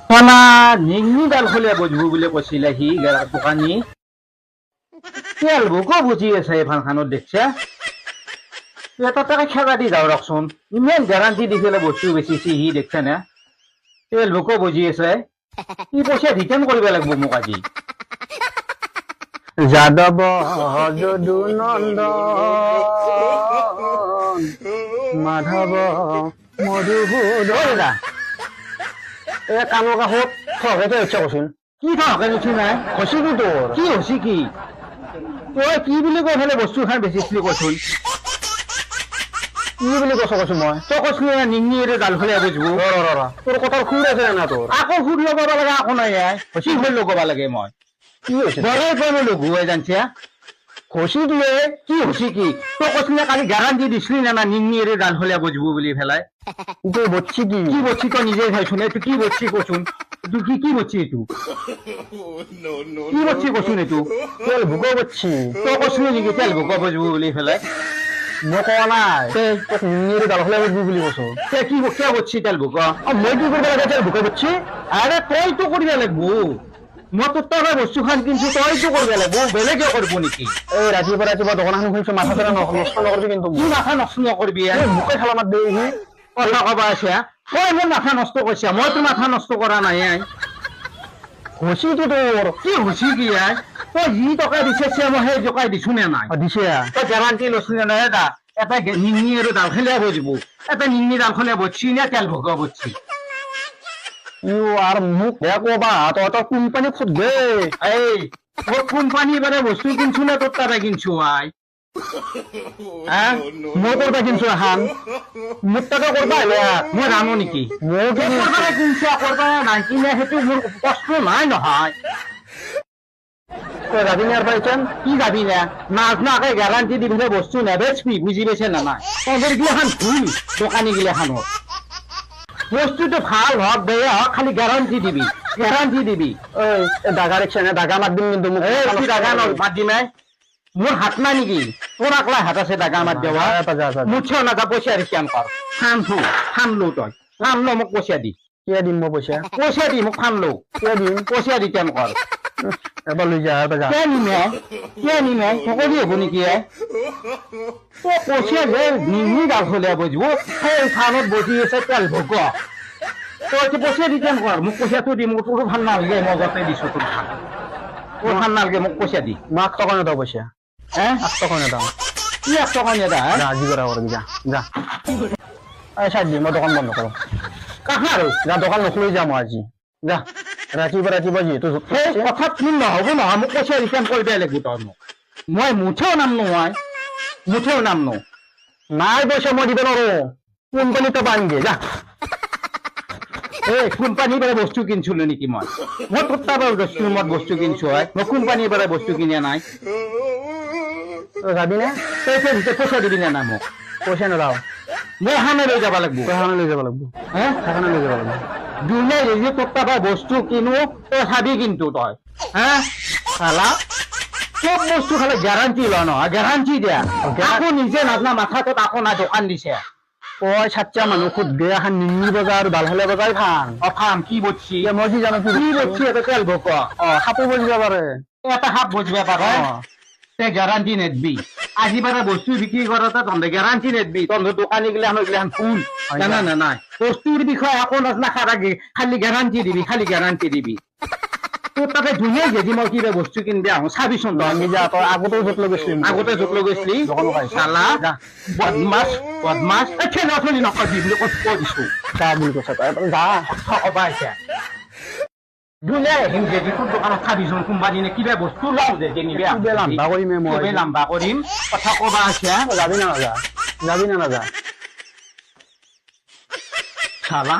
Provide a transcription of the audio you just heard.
খানা নিংনি ডাল খোলে বুঝবো বলে কৈছিলে সি দোকানী তেলবো কো বুজি আছে এইখন খানত দেখছা এটা তাকে খেলা দি যাও ৰকচোন ইমান গেৰাণ্টি দি পেলাই বস্তু বেচিছি সি দেখছা নে তেলবো কো বুজি আছে কি পইচা ৰিটাৰ্ণ কৰিব লাগিব মোক আজি যাদৱ যদু নন্দন মাধৱ মধুসূদন এই কামৰ কাষত থকাটো ইচ্ছা কৰচোন কি থাকে নুঠি নাই খচি কি তোৰ কি হৈছে কি তই কি বুলি কৈ পেলাই বস্তু খান বেচিছিলি কৈছোন কি বুলি কৈছো মই তই কৈছিলি নিংনি ডাল খোলে বুজিব তোৰ কথাৰ সুৰ আছে না তোৰ আকৌ সুৰ লগাব লাগে আকৌ নাই কি সুৰ লগাব লাগে মই কি হৈছে বৰে কৈ মই লঘুৱাই জানছা খচি দিয়ে কি হৈছে কি তই কৈছিলি কালি গেৰাণ্টি দিছিলি না নিংনি ডাল খোলে বুজিব বুলি পেলাই তোৰ বচ্ছি কি কি বচ্ছি তই নিজে চাইছোন এইটো কি বচ্ছি কচোন এইটো কি বচ্ছি এইটো কি বচ্ছি কচোন এইটো তেল ভোক বচ্ছি তই কৈছিলি নেকি তেল ভোক বুজিব বুলি পেলাই মই কোৱা নাই তোক নিঙিৰি ডাল খোলে বুজিবি বুলি কৈছো তে কি কিয় বচ্ছি তেল ভোক মই কি কৰিব লাগে তেল ভোক বচ্ছি আৰে তইতো কৰিব লাগিব মই তোৰ তাৰ বস্তু খান কিনছো তইতো কৰিব লাগিব বেলেগে কৰিব নেকি এই ৰাতিপুৱা দোকান এখন খুলিছো মাথা চাৰা নষ্ট নকৰিবি কিন্তু কি মাথা নষ্ট নকৰিবি মোকে খালা মাত দে সি কথা কবা আছে তই মোৰ মাথা নষ্ট কৰিছা মইতো মাথা নষ্ট কৰা নাই খচিটো তোৰ কি হৈছে কি তই যি টকা দিছে মই সেই টকাই দিছো নে নাই দিছে তই গেৰাণ্টি লৈছিলি নে নাই এটা এটা নিঙনি আৰু ডাল খেলিয়া বুজিব এটা নিঙনি ডাল খেলিয়া বচ্ছি নে তেল ভোগ বচ্ছি আৰু মোক বেয়া কবা তই কোম্পানী খুদবে এই মই কোম্পানী বাৰে বস্তু কিনছো নে তোৰ তাতে কিনছো মই কৰবা কিনছো এখন মোৰ তাতে কৰবা আহিলে মই জানো নেকি মই কিনছো কৰবা নাই কিনে সেইটো মোৰ কষ্ট নাই নহয় তই যাবি নে ইয়াৰ পৰা এতিয়া কি যাবি নে নাজনাকে গেৰাণ্টি দি পেলাই বস্তু নেবেচবি বুজি পাইছে না নাই তহঁতৰ গিলাখান ভুল দোকানী গিলাখানত বস্তুটো ভাল হওক বেয়া হওক খালি গেৰাণ্টি দিবি ঐ দাগা দেখিছে নে দাগা মাত দিম কিন্তু মোক কি দাগা মাত দিমে মোৰ হাত নাই নেকি তোৰ আকলাই হাত আছে দাগা মাত দেৱা মুঠেও নাযা পইচা ৰিটাৰ্ণ কৰ খান লো তই খান লো মোক পইচা দি কিয় দিম মই পইচা দি মোক খান লো কিয় দিম পইচা ৰিটাৰ্ণ কৰ এবাৰ লৈ যা এবাৰ যা কিয় নিমে সকলো হ'ব নেকি তই পইচা যে নিমি ডাল খোলে বুজিব সেই খানত বহি আছে তেল ভোগ তই পইচা ৰিটাৰ্ণ কৰ মোক পইচাটো দি মোক তোৰ ভাল নালাগে মই গতে দিছো তোৰ ভাল নালাগে মোক পইচা দি মই 8 টকা নেদাও পইচা 8 টকা নেদাও কি 8 টকা নেদা যা আজি কৰা কৰবি যা যা এই চাই দি মই দোকান বন্ধ কৰোঁ কাহা আৰু যা দোকান নখুলি যাম আজি যা ৰাতিপুৱা যিহেতু কথা শুন নহ'ব নহয় মোক পইচা ৰিটাৰ্ণ কৰিব লাগিব তই মোক মই মুঠেও নাম নহয় নাই পইচা মই দিব নোৱাৰো কোম্পানীত তই আনগে যা এই কোম্পানীৰ পৰা বস্তু কিনছিলো নেকি মই তোৰ তাৰ ৰুমত বস্তু কিনছো মই কোম্পানীৰ পৰা বস্তু কিনা নাই তই যাবি নে তই পইচা দিবি নে নাই মোক পইচা নেদাও মই এখানে লৈ যাব লাগিব সেইখানে লৈ যাব লাগিব সেইখানে লৈ যাব লাগিব দুনে যদি তোৰ তাৰ বস্তু কিনো তই চাবি কিন্তু তই খালা চব বস্তু খালে গেৰাণ্টি লোৱা নহয় গেৰাণ্টি দিয়া আকৌ নিজে নাজনা মাথাটোত আকৌ না দোকান দিছে তই চাচ্চা মানুহ খুদবে এখন নিঙি বজাৰ বালহলে বজাৰ ফান কি বচ্ছি মই কি জানো কি বচ্ছি এটা তেল ভোক সাপো বজিব পাৰে এটা সাপ বজবা পাৰে তে গেৰাণ্টি নেদবি আজি বাৰে বস্তু বিক্ৰী কৰোঁতে তহঁতে গেৰাণ্টি নেদবি তহঁতৰ দোকানী গিলাখান ফুল জানা নে নাই বস্তুৰ বিষয়ে একো নাজনা খালি গেৰাণ্টি দিবি তোৰ তাতে ধুনীয়া যদি মই কিবা বস্তু কিনবি আহোঁ চাবিচোন তই আগতেও য'ত লৈ গৈছিলি চালা বদমাছ খেলা চলি নকবি বুলি কৈ দিছো যা বুলি কৈছে তই যা কবা এতিয়া ধুনীয়া আহিম যদি তোৰ দোকানত চাবিচোন কোম্পানী কিবা বস্তু লওঁ যে লাম্বা কৰিম মই লাম্বা কৰিম কথা কবা আছে যাবি না নাযা চালা